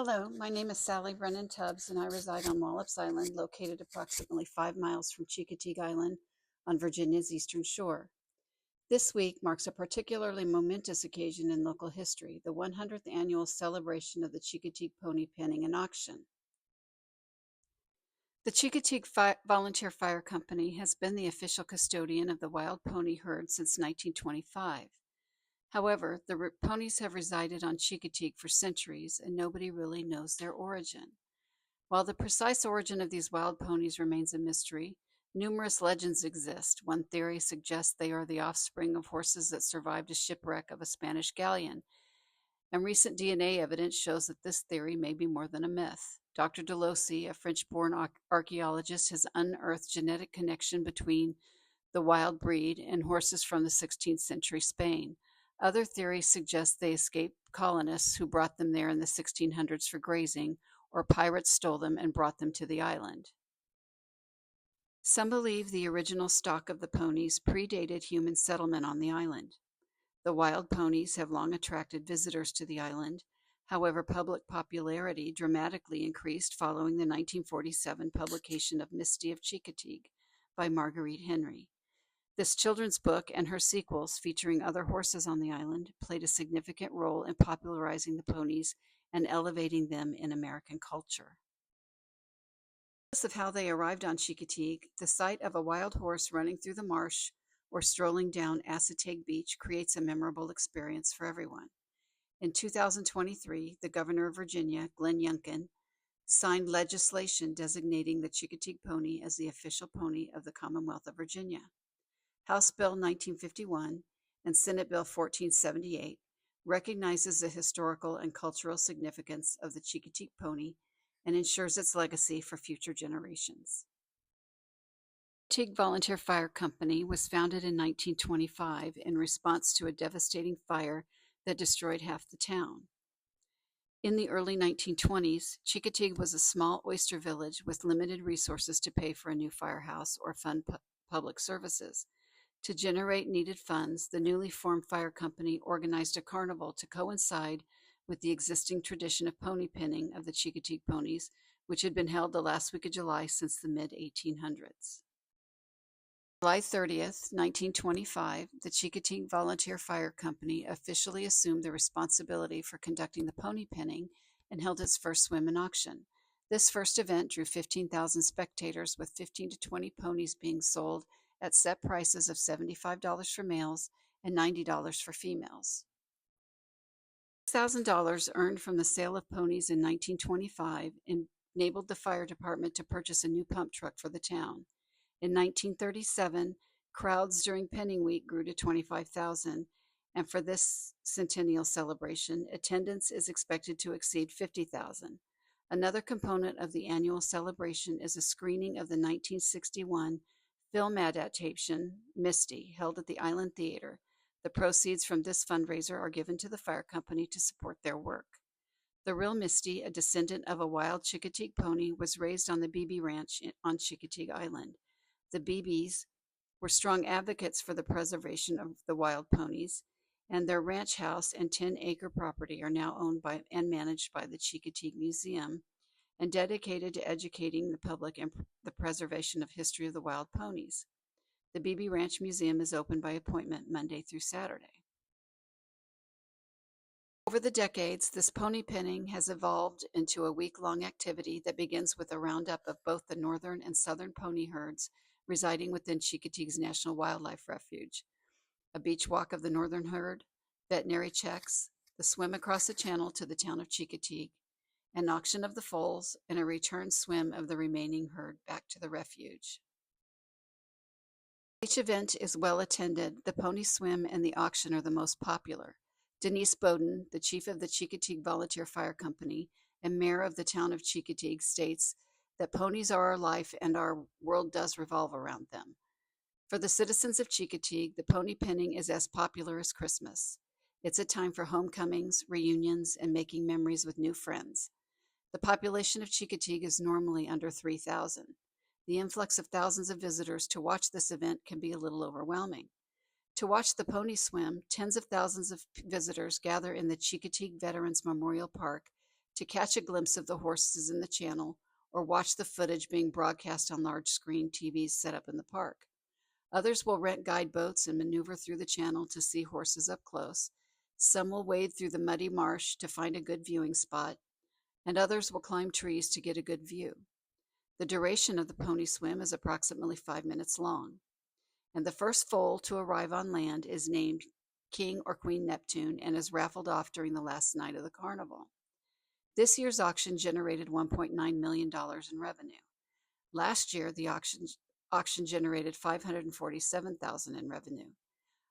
Hello, my name is Sally Brennan-Tubbs, and I reside on Wallops Island, located approximately 5 miles from Chincoteague Island on Virginia's eastern shore. This week marks a particularly momentous occasion in local history, the 100th annual celebration of the Chincoteague Pony Penning and Auction. The Chincoteague Volunteer Fire Company has been the official custodian of the wild pony herd since 1925. However, the ponies have resided on Chincoteague for centuries, and nobody really knows their origin. While the precise origin of these wild ponies remains a mystery, numerous legends exist. One theory suggests they are the offspring of horses that survived a shipwreck of a Spanish galleon, and recent DNA evidence shows that this theory may be more than a myth. Dr. Delosi, a French-born archaeologist, has unearthed genetic connection between the wild breed and horses from the 16th century Spain. Other theories suggest they escaped colonists who brought them there in the 1600s for grazing, or pirates stole them and brought them to the island. Some believe the original stock of the ponies predated human settlement on the island. The wild ponies have long attracted visitors to the island. However, public popularity dramatically increased following the 1947 publication of Misty of Chincoteague by Marguerite Henry. This children's book and her sequels, featuring other horses on the island, played a significant role in popularizing the ponies and elevating them in American culture. Regardless of how they arrived on Chincoteague, the sight of a wild horse running through the marsh or strolling down Chincoteague Beach creates a memorable experience for everyone. In 2023, the governor of Virginia, Glenn Youngkin, signed legislation designating the Chincoteague pony as the official pony of the Commonwealth of Virginia. House Bill 1951 and Senate Bill 1478 recognizes the historical and cultural significance of the Chincoteague pony and ensures its legacy for future generations. The Chincoteague Volunteer Fire Company was founded in 1925 in response to a devastating fire that destroyed half the town. In the early 1920s, Chincoteague was a small oyster village with limited resources to pay for a new firehouse or fund public services. To generate needed funds, the newly formed fire company organized a carnival to coincide with the existing tradition of pony penning of the Chincoteague ponies, which had been held the last week of July since the mid-1800s. July 30th, 1925, the Chincoteague Volunteer Fire Company officially assumed the responsibility for conducting the pony penning and held its first swim and auction. This first event drew 15,000 spectators, with 15 to 20 ponies being sold at set prices of $75 for males and $90 for females. $6,000 earned from the sale of ponies in 1925 enabled the fire department to purchase a new pump truck for the town. In 1937, crowds during penning week grew to 25,000, and for this centennial celebration, attendance is expected to exceed 50,000. Another component of the annual celebration is a screening of the 1961 film adaptation, Misty, held at the Island Theater. The proceeds from this fundraiser are given to the fire company to support their work. The real Misty, a descendant of a wild Chincoteague pony, was raised on the Beebe Ranch on Chincoteague Island. The Beebes were strong advocates for the preservation of the wild ponies, and their ranch house and 10-acre property are now owned by and managed by the Chincoteague Museum and dedicated to educating the public and the preservation of history of the wild ponies. The Beebe Ranch Museum is open by appointment Monday through Saturday. Over the decades, this pony penning has evolved into a week-long activity that begins with a roundup of both the northern and southern pony herds residing within Chincoteague's National Wildlife Refuge, a beach walk of the northern herd, veterinary checks, the swim across the channel to the town of Chincoteague, an auction of the foals, and a return swim of the remaining herd back to the refuge. Each event is well attended. The pony swim and the auction are the most popular. Denise Bowden, the chief of the Chincoteague Volunteer Fire Company and mayor of the town of Chincoteague, states that ponies are our life and our world does revolve around them. For the citizens of Chincoteague, the pony penning is as popular as Christmas. It's a time for homecomings, reunions, and making memories with new friends. The population of Chincoteague is normally under 3,000. The influx of thousands of visitors to watch this event can be a little overwhelming. To watch the pony swim, tens of thousands of visitors gather in the Chincoteague Veterans Memorial Park to catch a glimpse of the horses in the channel or watch the footage being broadcast on large screen TVs set up in the park. Others will rent guide boats and maneuver through the channel to see horses up close. Some will wade through the muddy marsh to find a good viewing spot, and others will climb trees to get a good view. The duration of the pony swim is approximately 5 minutes long, and the first foal to arrive on land is named King or Queen Neptune and is raffled off during the last night of the carnival. This year's auction generated $1.9 million in revenue. Last year, the auction generated $547,000 in revenue.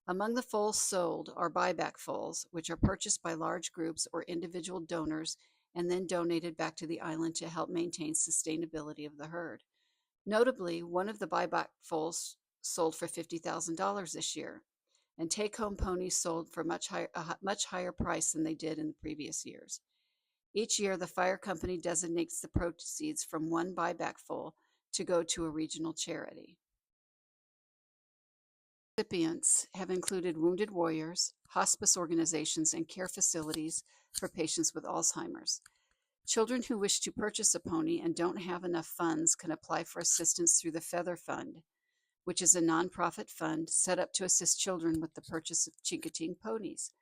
Among the foals sold are buyback foals, which are purchased by large groups or individual donors and then donated back to the island to help maintain sustainability of the herd. Notably, one of the buyback foals sold for $50,000 this year, and take-home ponies sold for a much higher price than they did in the previous years. Each year, the fire company designates the proceeds from one buyback foal to go to a regional charity. Recipients have included wounded warriors, hospice organizations, and care facilities for patients with Alzheimer's. Children who wish to purchase a pony and don't have enough funds can apply for assistance through the Feather Fund, which is a nonprofit fund set up to assist children with the purchase of Chincoteague ponies.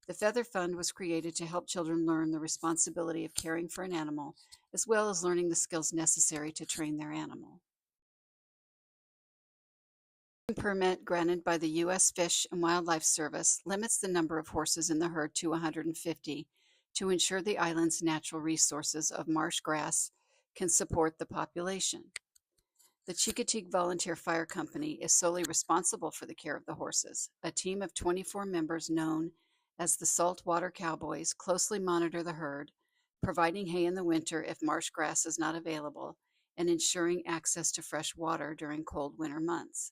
The Feather Fund was created to help children learn the responsibility of caring for an animal, as well as learning the skills necessary to train their animal. The permit granted by the U.S. Fish and Wildlife Service limits the number of horses in the herd to 150 to ensure the island's natural resources of marsh grass can support the population. The Chincoteague Volunteer Fire Company is solely responsible for the care of the horses. A team of 24 members known as the Saltwater Cowboys closely monitor the herd, providing hay in the winter if marsh grass is not available, and ensuring access to fresh water during cold winter months.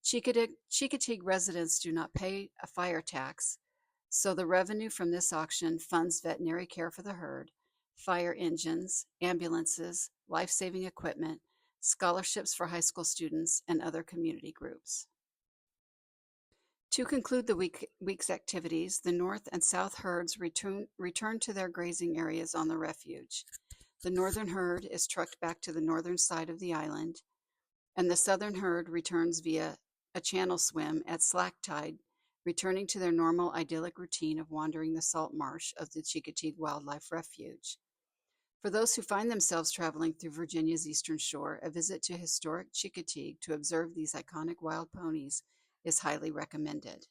Chincoteague residents do not pay a fire tax, so the revenue from this auction funds veterinary care for the herd, fire engines, ambulances, life-saving equipment, scholarships for high school students, and other community groups. To conclude the week's activities, the north and south herds return to their grazing areas on the refuge. The northern herd is trucked back to the northern side of the island, and the southern herd returns via a channel swim at slack tide, returning to their normal idyllic routine of wandering the salt marsh of the Chincoteague Wildlife Refuge. For those who find themselves traveling through Virginia's eastern shore, a visit to historic Chincoteague to observe these iconic wild ponies is highly recommended.